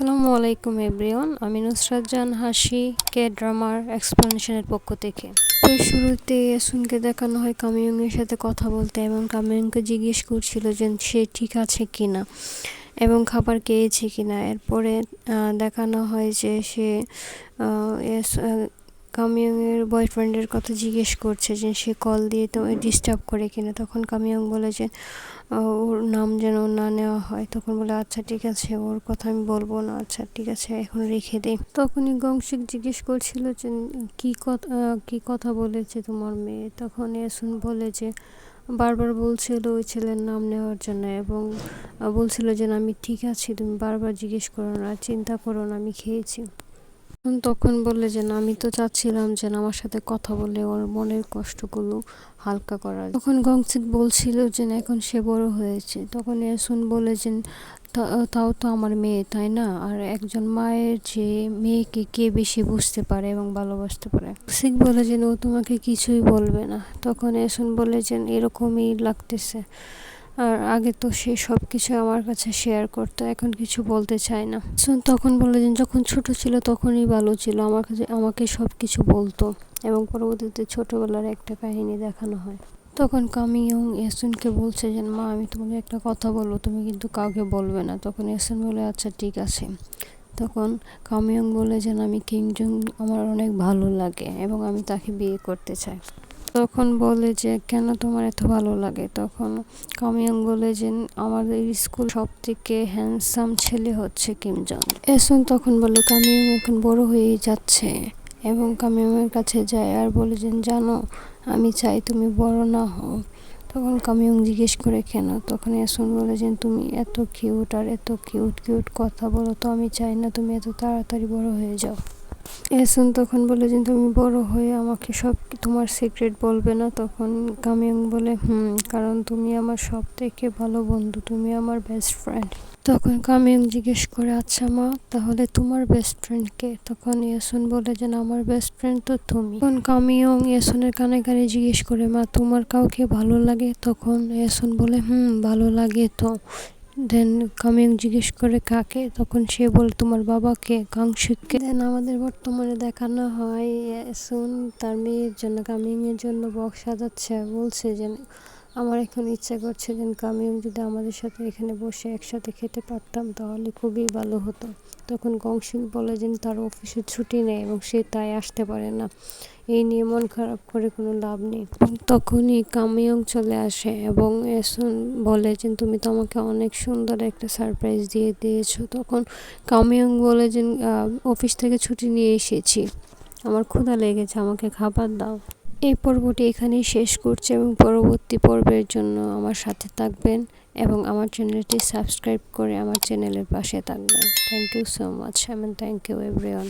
আসসালামু আলাইকুম এভরিওয়ান, আমি নুসরাত জান হাসি কে ড্রামার এক্সপ্লেনেশনের পক্ষ থেকে। তো শুরুতে ইয়াসুনকে দেখানো হয় কামিয়ং এর সাথে কথা বলতে এবং কামিয়ংকে জিজ্ঞেস করছিল যে সে ঠিক আছে কিনা এবং খাবার খেয়েছে কিনা। এরপরে দেখানো হয় যে সে কামিয়ংয়ের বয়ফ্রেন্ডের কথা জিজ্ঞেস করছে যে সে কল দিয়ে তো ডিস্টার্ব করে কিনা। তখন কামিয়ং বলে যে ওর নাম যেন না নেওয়া হয়। তখন বলে আচ্ছা ঠিক আছে, ওর কথা আমি বলবো না, আচ্ছা ঠিক আছে এখন রেখে দেই। তখনই গংশিক জিজ্ঞেস করছিল যে কি কথা বলেছে তোমার মেয়ে। তখন ইয়াসুন বলে যে বারবার বলছিল ওই ছেলের নাম নেওয়ার জন্য এবং বলছিল যে আমি ঠিক আছি, তুমি বারবার জিজ্ঞেস করো না, চিন্তা করো না, আমি খেয়েছি। তখন বললে যে না, আমি তো চাচ্ছিলাম যে আমার সাথে কথা বলে ওর মনের কষ্টগুলো হালকা করার। তখন গংসিক বলছিল যে এখন সে বড় হয়েছে। তখন ইয়াসুন বলে যে তাও তো আমার মেয়ে, তাই না? আর একজন মায়ের যে মেয়েকে কে বেশি বুঝতে পারে এবং ভালোবাসতে পারে। গংসিক বলে যে ও তোমাকে কিছুই বলবে না। তখন ইয়াসুন বলে যে এরকমই লাগতেছে, আর আগে তো সে সব কিছু আমার কাছে শেয়ার করতো, এখন কিছু বলতে চায় না। তখন বলে যে যখন ছোট ছিল তখনই ভালো ছিল, আমার কাছে আমাকে সব কিছু বলতো। এবং পরবর্তীতে ছোটবেলার একটা কাহিনী দেখানো হয়। তখন কামিয়ং ইয়াসুনকে বলছে যে মা, আমি তোমাকে একটা কথা বলবো, তুমি কিন্তু কাউকে বলবে না। তখন ইয়াসুন বলে আচ্ছা ঠিক আছে। তখন কামিয়ং বলে যে আমি কিংজং আমার অনেক ভালো লাগে এবং আমি তাকে বিয়ে করতে চাই। তখন বলে যে কেন তোমার এত ভালো লাগে। তখন কামিয়ং বলে যে আমাদের স্কুল সব থেকে হ্যান্ডসাম ছেলে হচ্ছে কিমজং। এসন তখন বলে কামিয়ং এখন বড় হয়েই যাচ্ছে এবং কামিয়ংয়ের কাছে যায় আর বলে যে জানো, আমি চাই তুমি বড় না হও। তখন কামিয়ং জিজ্ঞেস করে কেন। তখন এসন বলে যে তুমি এত কিউট আর এত কিউট কিউট কথা বলো, তো আমি চাই না তুমি এত তাড়াতাড়ি বড় হয়ে যাও। এসন তখন বলে যে তুমি বড় হয়ে আমাকে সব তোমার সিক্রেট বলবে না। তখন কামিয়ং বলে কারণ তুমি আমার সব থেকে ভালো বন্ধু, তুমি আমার বেস্ট ফ্রেন্ড। তখন কামিয়ং জিজ্ঞেস করে আচ্ছা মা, তাহলে তোমার বেস্ট ফ্রেন্ড কে? তখন ইয়াসুন বলে যে আমার বেস্ট ফ্রেন্ড তো তুমি। তখন কামিয়ং ইয়াসুনের কানে কানে জিজ্ঞেস করে মা, তোমার কাউকে ভালো লাগে? তখন ইয়াসুন বলে ভালো লাগে তো। দেন কামিয়ং জিজ্ঞেস করে কাকে। তখন সে বলে তোমার বাবাকে, কাংশিককে। দেন আমাদের বর্তমানে দেখানো হয় ইয়াসুন তার মেয়ের জন্য, কামিয়ংয়ের জন্য বক্স সাজাচ্ছে। বলছে যে আমার এখন ইচ্ছা করছে যে কামিয়ং যদি আমাদের সাথে এখানে বসে একসাথে খেতে পারতাম তাহলে খুবই ভালো হতো। তখন গংশিক বলে যে তার অফিসে ছুটি নেই এবং সে তাই আসতে পারে না, এই নিয়ে মন খারাপ করে কোনো লাভ নেই। তখনই কামিয়ং চলে আসে এবং ইয়াসুন বলে যে তুমি তো আমাকে অনেক সুন্দর একটা সারপ্রাইজ দিয়ে দিয়েছো। তখন কামিয়ং বলে যে অফিস থেকে ছুটি নিয়ে এসেছি, আমার ক্ষুধা লেগেছে, আমাকে খাবার দাও। এই পর্বটি এখানেই শেষ করছে এবং পরবর্তী পর্বের জন্য আমার সাথে থাকবেন এবং আমার চ্যানেলটি সাবস্ক্রাইব করে আমার চ্যানেলের পাশে থাকবেন। Thank you so much, thank you everyone.